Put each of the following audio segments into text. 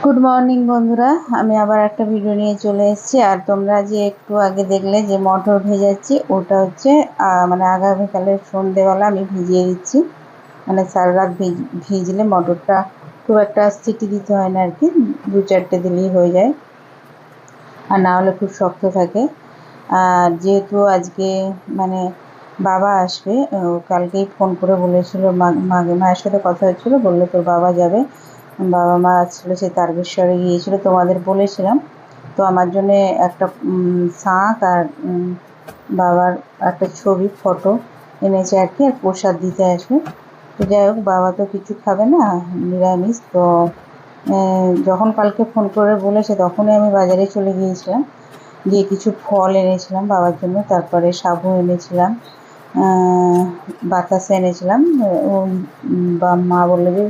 Good morning বন্ধুরা, আমি আবার একটা ভিডিও নিয়ে চলে এসেছি। আর তোমরা যে একটু আগে দেখলে যে মটর ভেজাচ্ছি, ওটা হচ্ছে মানে আগামীকালের সন্ধেবেলা আমি ভিজিয়ে দিচ্ছি। মানে সারা রাত ভিজলে মটরটা খুব একটা সিটি দিতে হয় না আর কি, 2-4টে দিলেই হয়ে যায়, আর না হলে খুব শক্ত থাকে। আর যেহেতু আজকে মানে বাবা আসবে, কালকেই ফোন করে বলেছিল, মায়ের সাথে কথা হচ্ছিলো, বললো তোর বাবা যাবে, বাবা মা ছিল সে তারকেশ্বরে গিয়েছিল, তোমাদের বলেছিলাম। তো আমার জন্য একটা শাঁখ আর বাবার একটা ছবি ফটো এনেছে আর কি, আর প্রসাদ দিতে আসবে। তো যাই হোক, বাবা তো কিছু খাবে না, নিরামিষ। তো যখন কালকে ফোন করে বলেছে তখনই আমি বাজারে চলে গিয়েছিলাম, গিয়ে কিছু ফল এনেছিলাম বাবার জন্য, তারপরে সাবু এনেছিলাম, বাতাসা এনেছিলাম। বা মা বললো যে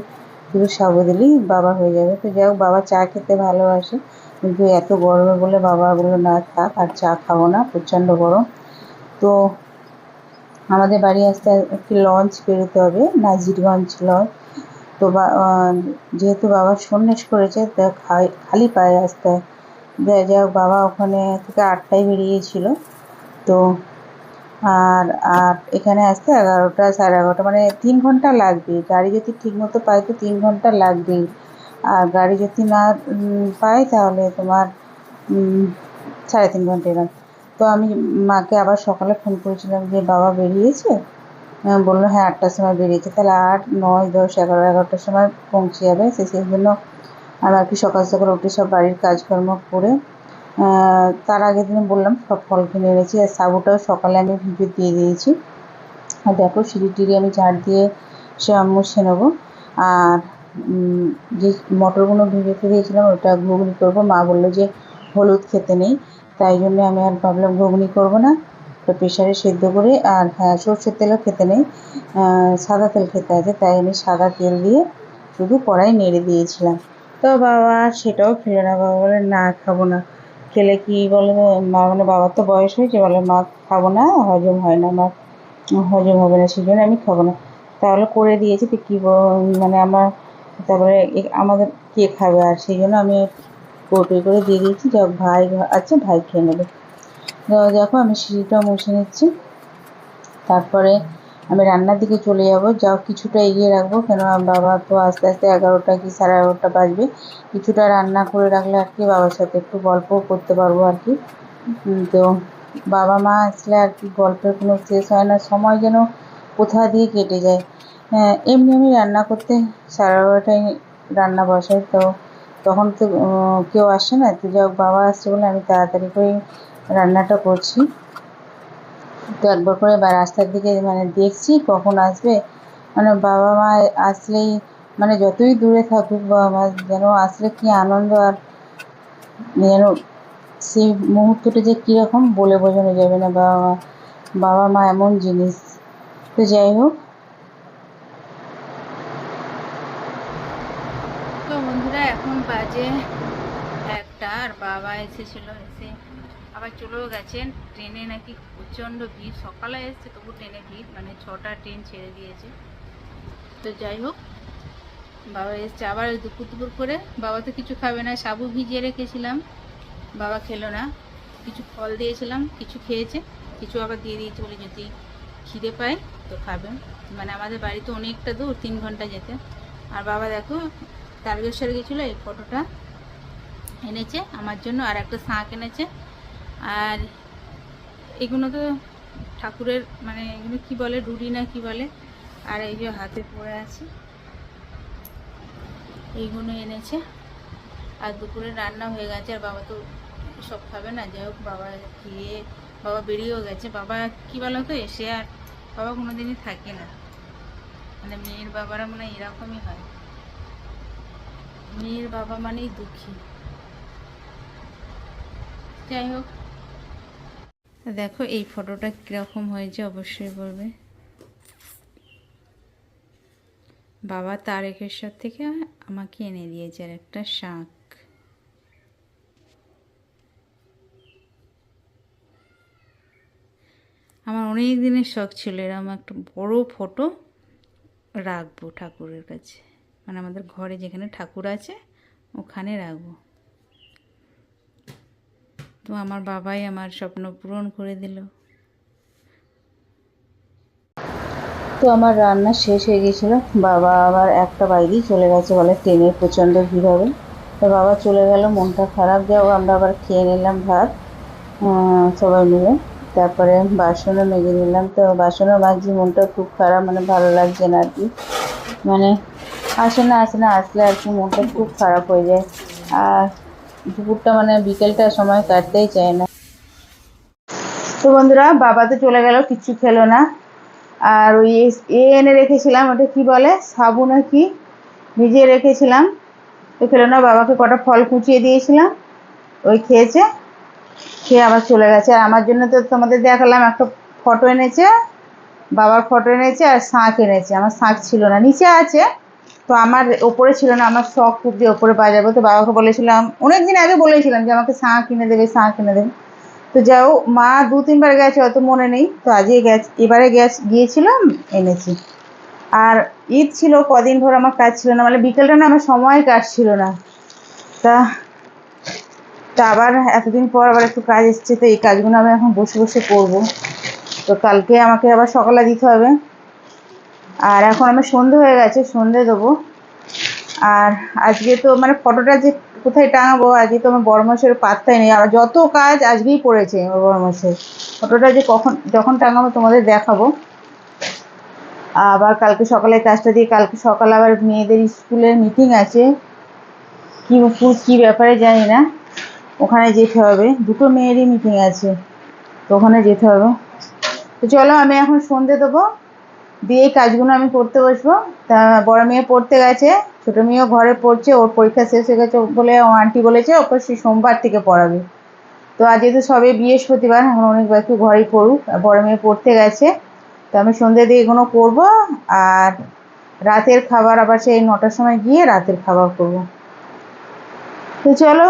শুধু সাবু দিলেই বাবা হয়ে যাবে। তো যাই হোক, বাবা চা খেতে ভালোবাসে, কিন্তু এত গরমে বলে বাবা বললো না থাক, আর চা খাবো না, প্রচণ্ড গরম। তো আমাদের বাড়ি আসতে একটি লঞ্চ বেরোতে হবে, নাজিরগঞ্জ লঞ্চ। তো যেহেতু বাবা সন্ন্যাস করেছে, তা খালি পায়ে আসতে হয়। যাই হোক, বাবা ওখানে থেকে 8টায় বেরিয়েছিল। তো আর আর এখানে আসতে 11টা, সাড়ে 11টা, মানে 3 ঘন্টা লাগবে। গাড়ি যদি ঠিক মতো পাই তো 3 ঘন্টা লাগবেই, আর গাড়ি যদি না পাই তাহলে তোমার 3.5 ঘন্টা এরকম। তো আমি মাকে আবার সকালে ফোন করেছিলাম যে বাবা বেরিয়েছে, বললো হ্যাঁ 8টার সময় বেরিয়েছে, তাহলে 8, 9, 10, 11, 11টার সময় পৌঁছে যাবে। সেই জন্য আমি আর কি সকাল সকাল উঠে সব বাড়ির কাজকর্ম করে, তার আগের দিন বললাম সব ফল কিনে এনেছি, আর সাবুটাও সকালে আমি ভিজে দিয়ে দিয়েছি। আর দেখো, সিঁড়ি টিড়ি আমি ঝাড় দিয়ে সে মুছে নেবো। আর যে মটরগুলো ভিজে দিয়েছিলাম ওটা ঘুগনি করবো। মা বললো যে হলুদ খেতে নেই, তাই জন্য আমি আর ভাবলাম ঘুগনি করবো না, ওটা প্রেশারে সেদ্ধ করে। আর হ্যাঁ, সর্ষের তেলও খেতে নেই, সাদা তেল খেতে আছে, তাই আমি সাদা তেল দিয়ে শুধু কড়াই নেড়ে দিয়েছিলাম। তো বাবা সেটাও খেলো না, বাবা বলে না খাবো না। খেলে কি বলে, মা মানে বাবার তো বয়স হয়েছে, বলে মা খাবো না, হজম হয় না আমার, হজম হবে না, সেই জন্য আমি খাবো না। তাহলে করে দিয়েছি তো কী মানে আমার, তারপরে আমাদের কে খাবে, আর সেই জন্য আমি কৌটোয় করে দিয়ে দিয়েছি। যাক, ভাই আছে, ভাই খেয়ে নেবে। দেখো আমি সিঁড়িটা মুছে নিচ্ছি, তারপরে আমি রান্নার দিকে চলে যাব। যাও, কিছুটা এগিয়ে রাখবো, কেন বাবা তো আস্তে আস্তে 11টা কি সাড়ে 11টা বাজবে। কিছুটা রান্না করে রাখলে আর কি বাবার সাথে একটু গল্পও করতে পারবো আর কি। তো বাবা মা আসলে আর কি গল্পের কোনো শেষ হয় না, সময় যেন কোথা দিয়ে কেটে যায়। এমনি আমি রান্না করতে 11:30টায় রান্না বসাই, তো তখন তো কেউ আসে না। তো যাই হোক, বাবা আসছে বলে আমি তাড়াতাড়ি করে রান্নাটা করছি। তো একবার করে রাস্তার দিকে মানে দেখছি কখন আসবে, মানে বাবা মা আসলেই, মানে যতই দূরে থাকুক বাবা মা, যেন আসলে কি আনন্দ, আর যেন সেই মুহূর্তটা যে কীরকম বলে বোঝানো যাবে না। বাবা মা এমন জিনিস। তো যাই হোক, তো বন্ধুরা এখন বাজে 1টা, আর বাবা এসেছিলো, এসে আবার চলেও গেছেন। ট্রেনে নাকি প্রচণ্ড ভিড়, সকালে এসছে তবু ট্রেনে ভিড়, মানে 6টা ট্রেন ছেড়ে দিয়েছে। তো যাই হোক, বাবা এসছে আবার দুপুর দুপুর করে। বাবা তো কিছু খাবে না, সাবু ভিজিয়ে রেখেছিলাম, বাবা খেলো না। কিছু ফল দিয়েছিলাম, কিছু খেয়েছে, কিছু আবার দিয়ে দিয়েছে, বলে যদি খিদে পায় তো খাবে। মানে আমাদের বাড়ি তো অনেকটা দূর, 3 ঘন্টা যেতে। আর বাবা দেখো তারকেশ্বর গেছিলো, এই ফটোটা এনেছে আমার জন্য, আর একটা শাঁখ এনেছে। আর এগুলো তো ঠাকুরের, মানে এগুলো কি বলে, রুড়ি না কি বলে। আর এই যে হাতে পরে আছে, এইগুলো এনেছে। আর দুপুরে রান্না হয়ে গেছে, আর বাবা তো সব খাবে না। যাই হোক, বাবা খেয়ে বাবা বেরিয়েও গেছে। বাবা কি বলো তো, এসে আর বাবা কোনোদিনই থাকে না, মানে মেয়ের বাবারা মনে হয় এরকমই হয়, মেয়ের বাবা মানেই দুঃখী। যাই হোক, দেখো এই ফটোটা কীরকম হয়েছে অবশ্যই বলবে। বাবা তারকেশ্বর থেকে আমাকে এনে দিয়েছে আর একটা শাঁখ। আমার অনেক দিনের শখ ছিল এরকম একটা বড় ফটো রাখবো ঠাকুরের কাছে, মানে আমাদের ঘরে যেখানে ঠাকুর আছে ওখানে রাখবো। তো আমার বাবাই আমার স্বপ্ন পূরণ করে দিল। তো আমার রান্না শেষ হয়ে গিয়েছিল, বাবা আবার একটা বাইরেই চলে গেছে, বলে ট্রেনের প্রচণ্ড ভিড় হবে। তো বাবা চলে গেল, মনটা খারাপ, যাও আমরা আবার খেয়ে নিলাম ভাত সবাই মিলে। তারপরে বাসনও মেজে নিলাম। তো বাসনও মাজছি, মনটা খুব খারাপ, মানে ভালো লাগছে না আর কি, মানে আসে না আসলে আর কি মনটা খুব খারাপ হয়ে যায়। আর দুপুরটা মানে বিকেলটা সময় কাটতেই চায় না। তো বন্ধুরা, বাবা তো চলে গেল, কিচ্ছু খেলো না। আর ওই এনে রেখেছিলাম, ওটা কি বলে, সাবু না কি, ভিজিয়ে রেখেছিলাম, তো খেলো না। বাবাকে কটা ফল কুচিয়ে দিয়েছিলাম, ওই খেয়েছে, খেয়ে আবার চলে গেছে। আর আমার জন্য তো তোমাদের দেখালাম, একটা ফটো এনেছে, বাবার ফটো এনেছে, আর শাঁখ এনেছে। আমার শাঁখ ছিল না, নিচে আছে, তো আমার ওপরে ছিল না। আমার শখ খুব যে ওপরে বাজাবো, তো বাবাকে বলেছিলাম, অনেক দিন আগে বলেছিলাম যে আমাকে শাঁখ কিনে দেবে, শাঁখ কিনে দেবে। তো যাও, মা 2-3 বার গেছে, অত মনে নেই, তো আজকে এবারে গিয়েছিলাম, এনেছি। আর ঈদ ছিল, কদিন ধরে আমার কাজ ছিল না, মানে বিকেলটা না আমার সময় কাটছিল না। তা তা আবার এতদিন পর আবার একটু কাজ এসছে, তো এই কাজগুলো আমি এখন বসে বসে করবো। তো কালকে আমাকে আবার সকালে দিতে হবে। আর এখন আমার সন্ধে হয়ে গেছে, সন্ধে দেবো। আর আজকে তো মানে ফটোটা যে কোথায় টাঙাবো, আজকে তো আমার বড় মাসের পাত্তাই নেই। আর যত কাজ আজকেই পড়েছে আমার বড় মাসের, ফটোটা যে যখন টাঙাবো তোমাদের দেখাবো। আবার কালকে সকালে কাজটা দিয়ে, কালকে সকালে আবার মেয়েদের স্কুলের মিটিং আছে, কি ব্যাপারে জানি না, ওখানে যেতে হবে। দুটো মেয়েরই মিটিং আছে, তো ওখানে যেতে হবে। তো চলো, আমি এখন সন্ধে দেবো, দিয়ে এই কাজগুলো আমি করতে বসবো। তা বড় মেয়ে পড়তে গেছে, ছোটো মেয়েও ঘরে পড়ছে, ওর পরীক্ষা শেষ হয়ে গেছে বলে ও আন্টি বলেছে ওকে সে সোমবার থেকে পড়াবে। তো আজ যেহেতু সবে বৃহস্পতিবার, এখন অনেক বাকি ঘরেই পড়ুক। আর বড় মেয়ে পড়তে গেছে, তো আমি সন্ধ্যে দিয়ে এগুলো করবো। আর রাতের খাবার আবার সেই 9টার সময় গিয়ে রাতের খাবার করবো। তো চলো,